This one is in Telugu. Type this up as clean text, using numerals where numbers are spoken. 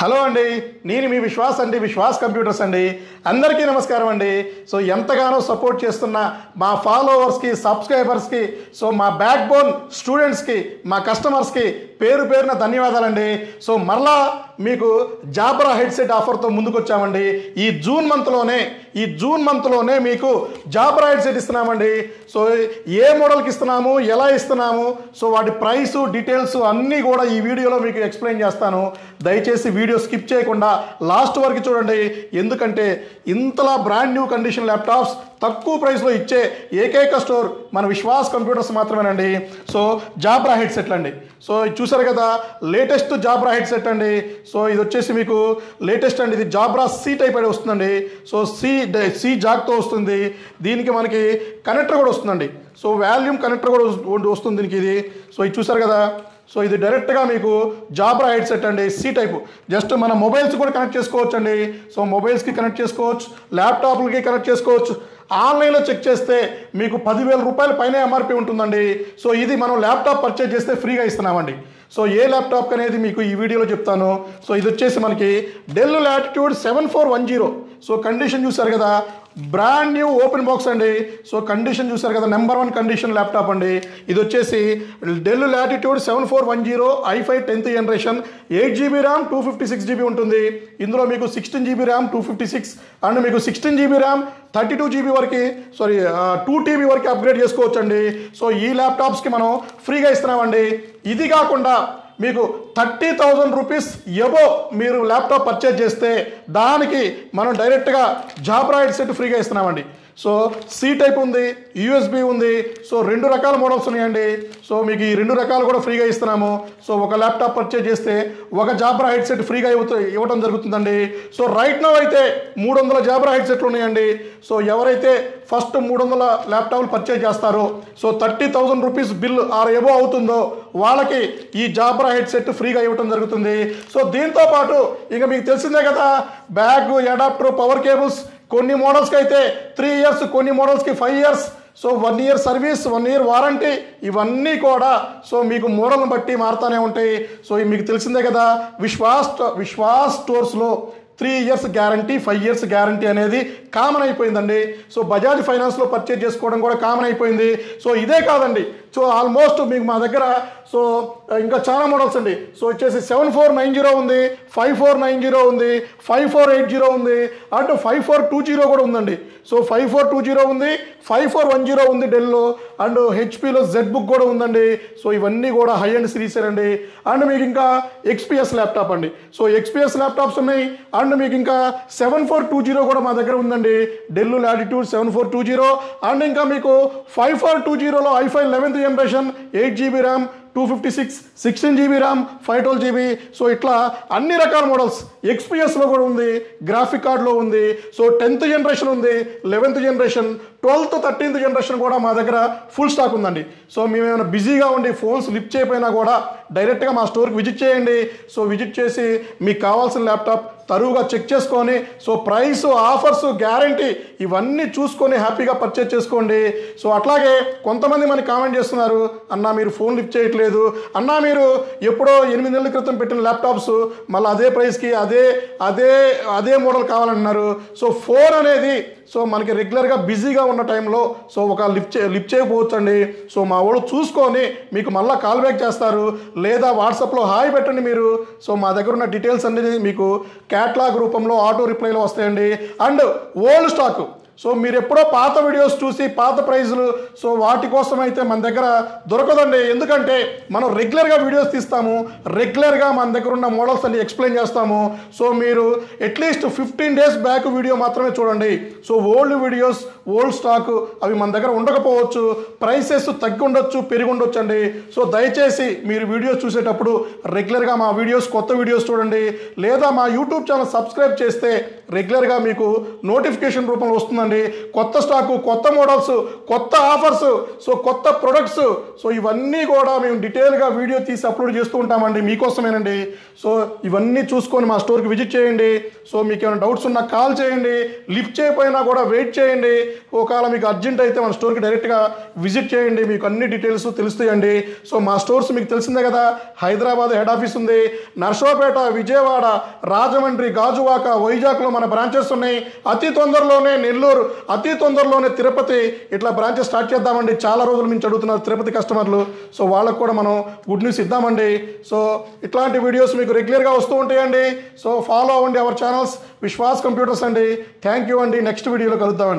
హలో అండి, నేను మీ విశ్వాస్ అండి, విశ్వాస్ కంప్యూటర్స్ అండి. అందరికీ నమస్కారం అండి. సో ఎంతగానో సపోర్ట్ చేస్తున్న మా ఫాలోవర్స్కి, సబ్స్క్రైబర్స్కి, సో మా బ్యాక్ బోన్ స్టూడెంట్స్కి, మా కస్టమర్స్కి పేరు పేరున ధన్యవాదాలండి. సో మరలా మీకు జాబ్రా హెడ్సెట్ ఆఫర్తో ముందుకు వచ్చామండి. ఈ జూన్ మంత్లోనే మీకు జాబ్రా హెడ్సెట్ ఇస్తున్నామండి. సో ఏ మోడల్కి ఇస్తున్నాము, ఎలా ఇస్తున్నాము, సో వాటి ప్రైసు డీటెయిల్స్ అన్నీ కూడా ఈ వీడియోలో మీకు ఎక్స్ప్లెయిన్ చేస్తాను. దయచేసి వీడియో స్కిప్ చేయకుండా లాస్ట్ వరకు చూడండి. ఎందుకంటే ఇంతలా బ్రాండ్ న్యూ కండిషన్ ల్యాప్టాప్స్ తక్కువ ప్రైస్లో ఇచ్చే ఏకైక స్టోర్ మన విశ్వాస్ కంప్యూటర్స్ మాత్రమేనండి. సో జాబ్రా హెడ్సెట్లు అండి. సో చూసారు కదా, లేటెస్ట్ జాబ్రా హెడ్సెట్ అండి. సో ఇది వచ్చేసి మీకు లేటెస్ట్ అండి. ఇది జాబ్రా సి టైప్ అయితే వస్తుందండి. సో సి జాక్తో వస్తుంది. దీనికి మనకి కనెక్టర్ కూడా వస్తుందండి. సో వాల్యూమ్ కనెక్టర్ కూడా వస్తుంది దీనికి ఇది. సో ఇది చూసారు కదా. సో ఇది డైరెక్ట్గా మీకు జాబ్రా హెడ్సెట్ అండి, సి టైపు. జస్ట్ మన మొబైల్స్ కూడా కనెక్ట్ చేసుకోవచ్చు అండి. సో మొబైల్స్కి కనెక్ట్ చేసుకోవచ్చు, ల్యాప్టాప్లకి కనెక్ట్ చేసుకోవచ్చు. ఆన్లైన్లో చెక్ చేస్తే మీకు 10,000 రూపాయల పైన ఎంఆర్పి ఉంటుందండి. సో ఇది మనం ల్యాప్టాప్ పర్చేజ్ చేస్తే ఫ్రీగా ఇస్తున్నామండి. సో ఏ ల్యాప్టాప్ అనేది మీకు ఈ వీడియోలో చెప్తాను. సో ఇది వచ్చేసి మనకి డెల్ లాటిట్యూడ్ 7410. సో కండిషన్ చూసారు కదా, బ్రాండ్ న్యూ ఓపెన్ బాక్స్ అండి. సో కండిషన్ చూసారు కదా, నెంబర్ 1 కండిషన్ ల్యాప్టాప్ అండి. ఇది వచ్చేసి del latitude 7410 i5 10th generation, 8GB RAM 256GB ఉంటుంది. ఇందులో మీకు 16GB ర్యామ్ 256 అండ్ మీకు 16GB ర్యామ్ 32GB వరకు 2TB వరకు అప్గ్రేడ్ చేసుకోవచ్చు అండి. సో ఈ ల్యాప్టాప్స్కి మనం ఫ్రీగా ఇస్తున్నామండి. ఇది కాకుండా మీకు 30,000 రూపీస్ ఎబో మీరు ల్యాప్టాప్ పర్చేజ్ చేస్తే దానికి మనం డైరెక్ట్గా జాబ్రా హెడ్సెట్ ఫ్రీగా ఇస్తున్నామండి. సో సి టైప్ ఉంది, యూఎస్బి ఉంది. సో 2 రకాల మోడల్స్ ఉన్నాయండి. సో మీకు ఈ 2 రకాలు కూడా ఫ్రీగా ఇస్తున్నాము. సో ఒక ల్యాప్టాప్ పర్చేజ్ చేస్తే ఒక జాబ్రా హెడ్సెట్ ఫ్రీగా ఇవ్వడం జరుగుతుందండి. సో రైట్ నౌ అయితే 300 జాబ్రా హెడ్సెట్లు ఉన్నాయండి. సో ఎవరైతే ఫస్ట్ 300 ల్యాప్టాప్లు పర్చేజ్ చేస్తారో, so 30,000 rupees bill or above అవుతుందో వాళ్ళకి ఈ జాబ్రా హెడ్సెట్ ఫ్రీగా ఇవ్వడం జరుగుతుంది. సో దీంతో పాటు ఇక మీకు తెలిసిందే కదా, బ్యాగ్, అడాప్టర్, పవర్ కేబుల్స్, కొన్ని మోడల్స్కి అయితే 3 years, కొన్ని మోడల్స్కి 5 years. So 1 year service, 1 year warranty, ఇవన్నీ కూడా సో మీకు మోడల్ని బట్టి మారుతూనే ఉంటాయి. సో మీకు తెలిసిందే కదా, విశ్వాస్ స్టోర్స్లో 3 years గ్యారంటీ, 5 years గ్యారంటీ అనేది కామన్ అయిపోయిందండి. సో బజాజ్ ఫైనాన్స్లో పర్చేజ్ చేసుకోవడం కూడా కామన్ అయిపోయింది. సో ఇదే కాదండి, సో ఆల్మోస్ట్ మీకు మా దగ్గర సో ఇంకా చాలా మోడల్స్ అండి. సో వచ్చేసి 7490 ఉంది, 5490 ఉంది, 5480 ఉంది, అండ్ 5420 కూడా ఉందండి. సో 5420 ఉంది, 5410 ఉంది డెల్లో, అండ్ హెచ్పిలో జెడ్ బుక్ కూడా ఉందండి. సో ఇవన్నీ కూడా హై అండ్ సిరీస్ అండి. అండ్ మీకు ఇంకా XPS ల్యాప్టాప్ అండి. సో XPS ల్యాప్టాప్స్ ఉన్నాయి. అండ్ మీకు ఇంకా 7420 కూడా మా దగ్గర ఉందండి, డెల్ లాటిట్యూడ్ 7420. అండ్ ఇంకా మీకు 5420లో i5 11th generation, 8GB RAM 256, 16GB RAM 512GB. So ఇట్లా అన్ని రకాల మోడల్స్ XPSలో కూడా ఉంది, గ్రాఫిక్ కార్డ్లో ఉంది. సో 10th జనరేషన్ ఉంది, 11th generation, 12th 13th generation కూడా మా దగ్గర ఫుల్ స్టాక్ ఉందండి. సో మేము ఏమైనా బిజీగా ఉండి ఫోన్స్ లిఫ్ట్ చేయకపోయినా కూడా డైరెక్ట్గా మా స్టోర్కి విజిట్ చేయండి. సో విజిట్ చేసి మీకు కావాల్సిన ల్యాప్టాప్ తరువుగా చెక్ చేసుకొని, సో ప్రైస్, ఆఫర్స్, గ్యారంటీ ఇవన్నీ చూసుకొని హ్యాపీగా పర్చేజ్ చేసుకోండి. సో అట్లాగే కొంతమంది మనకి కామెంట్ చేస్తున్నారు, అన్నా మీరు ఫోన్ లిఫ్ట్ చేయట్లేదు, అన్నా మీరు ఎప్పుడో 8 నెలల క్రితం పెట్టిన ల్యాప్టాప్స్ మళ్ళీ అదే ప్రైస్కి అదే మోడల్ కావాలంటున్నారు. సో ఫోన్ అనేది సో మనకి రెగ్యులర్గా బిజీగా ఉన్న టైంలో సో ఒక లిఫ్ట్ చేయకపోవచ్చు అండి. సో మా వాళ్ళు చూసుకొని మీకు మళ్ళీ కాల్ బ్యాక్ చేస్తారు, లేదా వాట్సాప్లో హాయ్ పెట్టండి మీరు. సో మా దగ్గర ఉన్న డీటెయిల్స్ అనేది మీకు క్యాట్లాగ్ రూపంలో ఆటో రిప్లైలో వస్తాయండి. అండ్ ఓల్డ్ స్టాక్, సో మీరు ఎప్పుడో పాత వీడియోస్ చూసి పాత ప్రైజులు, సో వాటి కోసం అయితే మన దగ్గర దొరకదండి. ఎందుకంటే మనం రెగ్యులర్గా వీడియోస్ తీస్తాము, రెగ్యులర్గా మన దగ్గర ఉన్న మోడల్స్ అన్ని ఎక్స్ప్లెయిన్ చేస్తాము. సో మీరు అట్లీస్ట్ 15 days బ్యాక్ వీడియో మాత్రమే చూడండి. So old videos, old stock అవి మన దగ్గర ఉండకపోవచ్చు, ప్రైసెస్ తగ్గి ఉండొచ్చు, పెరిగి ఉండొచ్చు అండి. సో దయచేసి మీరు వీడియోస్ చూసేటప్పుడు రెగ్యులర్గా మా వీడియోస్, కొత్త వీడియోస్ చూడండి, లేదా మా యూట్యూబ్ ఛానల్ సబ్స్క్రైబ్ చేస్తే రెగ్యులర్గా మీకు నోటిఫికేషన్ రూపంలో వస్తుందండి. కొత్త స్టాకు, కొత్త మోడల్స్, కొత్త ఆఫర్స్, సో కొత్త ప్రొడక్ట్స్, సో ఇవన్నీ కూడా మేము డీటెయిల్గా వీడియో తీసి అప్లోడ్ చేస్తూ ఉంటామండి, మీకోసమేనండి. సో ఇవన్నీ చూసుకొని మా స్టోర్కి విజిట్ చేయండి. సో మీకు ఏమైనా డౌట్స్ ఉన్నా కాల్ చేయండి, లిఫ్ట్ చేయకపోయినా కూడా వెయిట్ చేయండి. ఒకవేళ మీకు అర్జెంట్ అయితే మన స్టోర్కి డైరెక్ట్గా విజిట్ చేయండి, మీకు అన్ని డీటెయిల్స్ తెలుస్తాయండి. సో మా స్టోర్స్ మీకు తెలిసిందే కదా, హైదరాబాద్ హెడ్ ఆఫీస్ ఉంది, నర్సరావుపేట, విజయవాడ, రాజమండ్రి, గాజువాక, వైజాగ్లో మన బ్రాంచెస్ ఉన్నాయి. అతి తొందరలోనే నెల్లూరు, అతి తొందరలోనే తిరుపతి, ఇట్లా బ్రాంచెస్ స్టార్ట్ చేద్దామండి. చాలా రోజుల నుంచి అడుగుతున్నారు తిరుపతి కస్టమర్లు. సో వాళ్ళకు కూడా మనం గుడ్ న్యూస్ ఇద్దామండి. సో ఇట్లాంటి వీడియోస్ మీకు రెగ్యులర్గా వస్తూ ఉంటాయండి. సో ఫాలో అవ్వండి అవర్ ఛానల్స్ విశ్వాస్ కంప్యూటర్స్ అండి. థ్యాంక్ యూ అండి. నెక్స్ట్ వీడియోలో కలుద్దామండి.